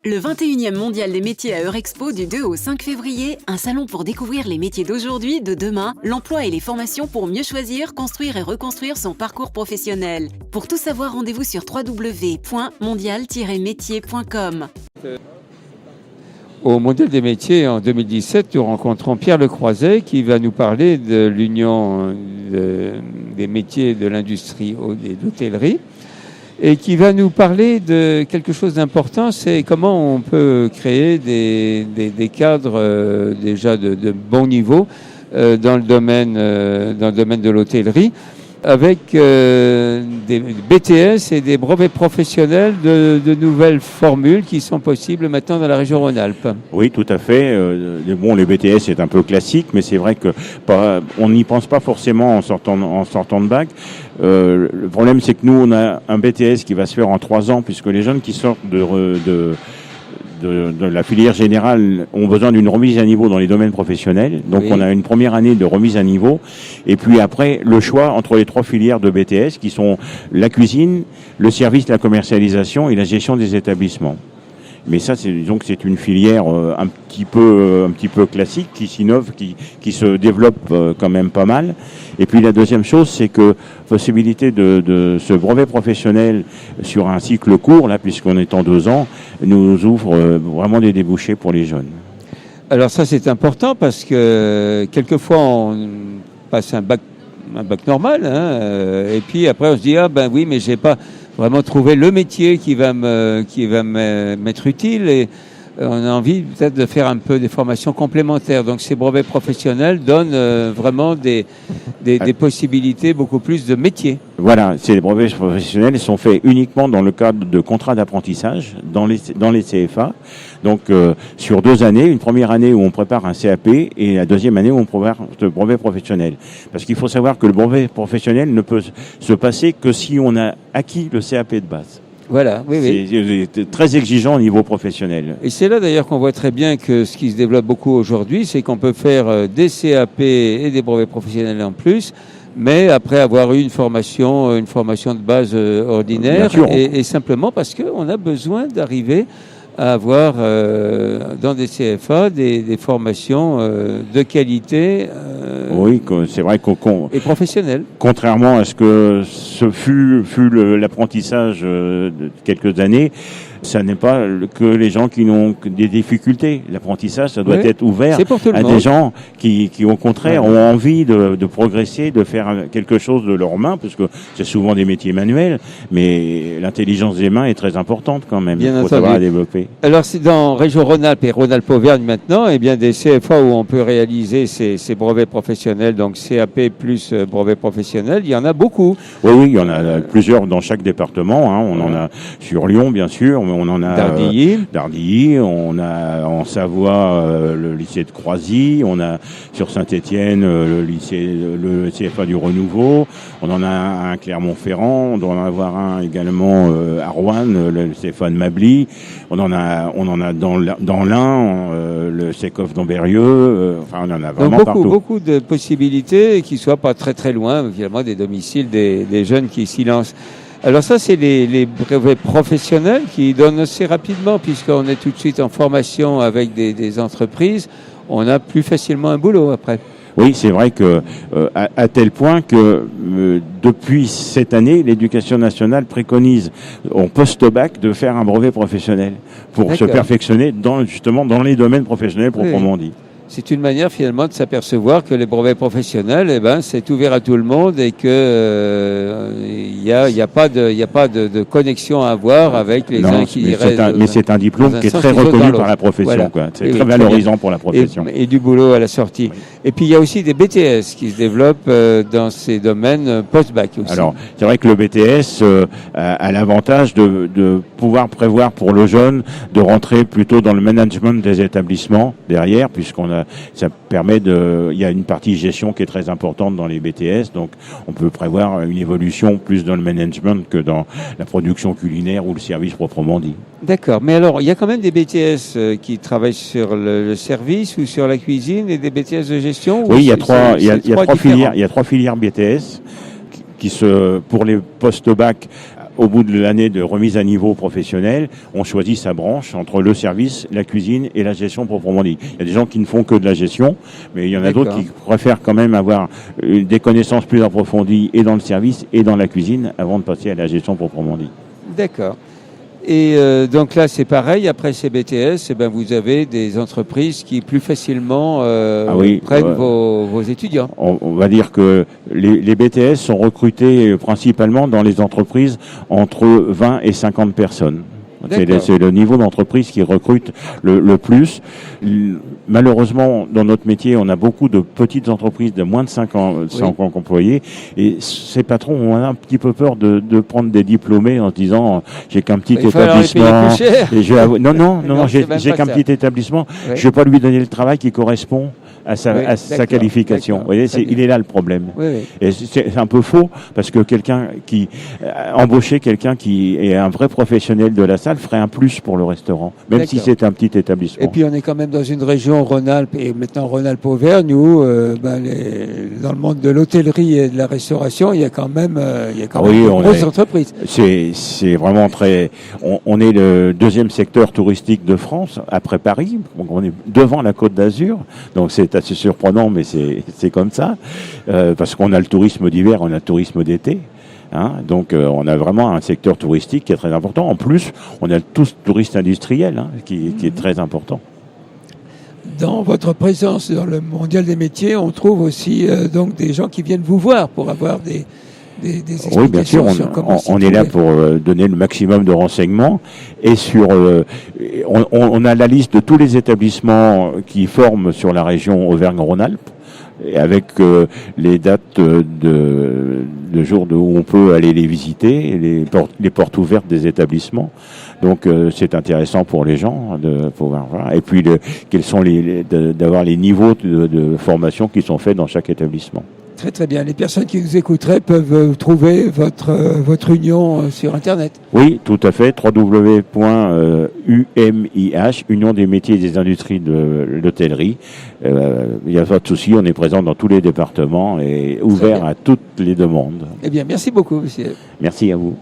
Le 21e Mondial des métiers à Eurexpo du 2 au 5 février, un salon pour découvrir les métiers d'aujourd'hui, de demain, l'emploi et les formations pour mieux choisir, construire et reconstruire son parcours professionnel. Pour tout savoir, rendez-vous sur www.mondial-métier.com. Au Mondial des métiers en 2017, nous rencontrons Pierre Lecroiset qui va nous parler de l'Union des métiers de l'industrie et de l'hôtellerie et qui va nous parler de quelque chose d'important, c'est comment on peut créer des cadres déjà de bon niveau dans le domaine de l'hôtellerie avec des BTS et des brevets professionnels de nouvelles formules qui sont possibles maintenant dans la région Rhône-Alpes. Oui, tout à fait. Les BTS c'est un peu classique, mais c'est vrai que on n'y pense pas forcément en sortant de bac. Le problème, c'est que nous, on a un BTS qui va se faire en 3 ans, puisque les jeunes qui sortent de la filière générale ont besoin d'une remise à niveau dans les domaines professionnels. Donc oui. On a une première année de remise à niveau. Et puis après, le choix entre les 3 filières de BTS qui sont la cuisine, le service, la commercialisation et la gestion des établissements. Mais ça, disons que c'est une filière un petit peu classique qui s'innove, qui se développe quand même pas mal. Et puis la deuxième chose, c'est que possibilité de ce brevet professionnel sur un cycle court, là, puisqu'on est en 2 ans, nous ouvre vraiment des débouchés pour les jeunes. Alors ça, c'est important parce que quelquefois on passe un bac normal, et puis après on se dit ben oui, mais j'ai pas vraiment trouvé le métier qui va m'être utile, et on a envie peut-être de faire un peu des formations complémentaires. Donc ces brevets professionnels donnent vraiment des possibilités beaucoup plus de métiers. Voilà, ces brevets professionnels sont faits uniquement dans le cadre de contrats d'apprentissage dans les CFA. Donc sur 2 années, une première année où on prépare un CAP et la deuxième année où on prépare le brevet professionnel. Parce qu'il faut savoir que le brevet professionnel ne peut se passer que si on a acquis le CAP de base. Voilà, oui. C'est très exigeant au niveau professionnel. Et c'est là d'ailleurs qu'on voit très bien que ce qui se développe beaucoup aujourd'hui, c'est qu'on peut faire des CAP et des brevets professionnels en plus, mais après avoir eu une formation de base ordinaire, et simplement parce qu'on a besoin d'arriver à avoir dans des CFA des formations de qualité. Oui, c'est vrai et professionnelles. Contrairement à ce que ce fut l'apprentissage de quelques années, ça n'est pas que les gens qui n'ont que des difficultés. L'apprentissage, ça doit être ouvert à des gens qui au contraire ont envie de progresser, de faire quelque chose de leurs mains, parce que c'est souvent des métiers manuels, mais l'intelligence des mains est très importante quand même. Il faut savoir la développer. Alors c'est dans région Rhône-Alpes et Rhône-Alpes-Auvergne maintenant, bien des CFA où on peut réaliser ces brevets professionnels, donc CAP plus brevet professionnel, il y en a beaucoup. Oui, il y en a plusieurs dans chaque département. On en a sur Lyon, bien sûr. On en a Dardilly, on a en Savoie le lycée de Croisy, on a sur Saint-Étienne le CFA du Renouveau, on en a un à Clermont-Ferrand, on doit en avoir un également à Roanne, le CFA de Mably, on en a dans l'Ain, le CECOF d'Ambérieux, enfin on en a vraiment partout. Beaucoup de possibilités qui soient pas très très loin finalement des domiciles des jeunes qui s'y lancent. Alors ça, c'est les brevets professionnels qui donnent assez rapidement, puisqu'on est tout de suite en formation avec des entreprises, on a plus facilement un boulot après. Oui, c'est vrai que à tel point que depuis cette année, l'Éducation nationale préconise en post-bac de faire un brevet professionnel pour se perfectionner justement dans les domaines professionnels proprement dit. C'est une manière finalement de s'apercevoir que les brevets professionnels, c'est ouvert à tout le monde et que il y a pas de connexion à avoir avec les uns qui iraient. Mais c'est un diplôme qui est très reconnu par la profession. Voilà. C'est très valorisant pour la profession. Et du boulot à la sortie. Oui. Et puis il y a aussi des BTS qui se développent dans ces domaines post-bac aussi. Alors c'est vrai que le BTS a l'avantage de pouvoir prévoir pour le jeune de rentrer plutôt dans le management des établissements derrière, ça permet il y a une partie gestion qui est très importante dans les BTS, donc on peut prévoir une évolution plus dans le management que dans la production culinaire ou le service proprement dit. D'accord, mais alors il y a quand même des BTS qui travaillent sur le service ou sur la cuisine et des BTS de gestion. Oui, il y a 3 filières BTS pour les post-bac au bout de l'année de remise à niveau professionnel, on choisit sa branche entre le service, la cuisine et la gestion proprement dit. Il y a des gens qui ne font que de la gestion, mais il y en a d'autres qui préfèrent quand même avoir des connaissances plus approfondies et dans le service et dans la cuisine avant de passer à la gestion proprement dit. D'accord. Et donc là, c'est pareil. Après ces BTS, vous avez des entreprises qui plus facilement prennent vos étudiants. On va dire que les BTS sont recrutés principalement dans les entreprises entre 20 et 50 personnes. C'est le niveau d'entreprise qui recrute le plus. Malheureusement, dans notre métier, on a beaucoup de petites entreprises de moins de 50 employés. Et ces patrons ont un petit peu peur de prendre des diplômés en se disant j'ai qu'un petit établissement. Et j'ai qu'un petit établissement. Oui. Je ne vais pas lui donner le travail qui correspond à sa qualification. Vous voyez, il est là le problème. Oui. Et c'est un peu faux parce que embaucher quelqu'un qui est un vrai professionnel de la salle ferait un plus pour le restaurant, même si c'est un petit établissement. Et puis on est quand même dans une région Rhône-Alpes et maintenant Rhône-Alpes-Auvergne où dans le monde de l'hôtellerie et de la restauration, il y a quand même de grosses entreprises. C'est vraiment très. On est le deuxième secteur touristique de France après Paris. Donc on est devant la Côte d'Azur, donc c'est assez surprenant, mais c'est comme ça parce qu'on a le tourisme d'hiver, on a le tourisme d'été. Donc on a vraiment un secteur touristique qui est très important. En plus, on a tous touristes industriels qui est très important. Dans votre présence dans le mondial des métiers, on trouve aussi donc des gens qui viennent vous voir pour avoir des explications. Oui, bien sûr, on est là pour donner le maximum de renseignements et on a la liste de tous les établissements qui forment sur la région Auvergne-Rhône-Alpes. Et avec les dates de jours où on peut aller les visiter, les portes ouvertes des établissements. Donc c'est intéressant pour les gens de pouvoir voir. Et puis quels sont d'avoir les niveaux de formation qui sont faits dans chaque établissement. Très très bien. Les personnes qui nous écouteraient peuvent trouver votre union sur Internet. Oui, tout à fait. www.umih, Union des métiers et des industries de l'hôtellerie. Il n'y a pas de souci, on est présent dans tous les départements et ouvert à toutes les demandes. Eh bien, merci beaucoup, monsieur. Merci à vous.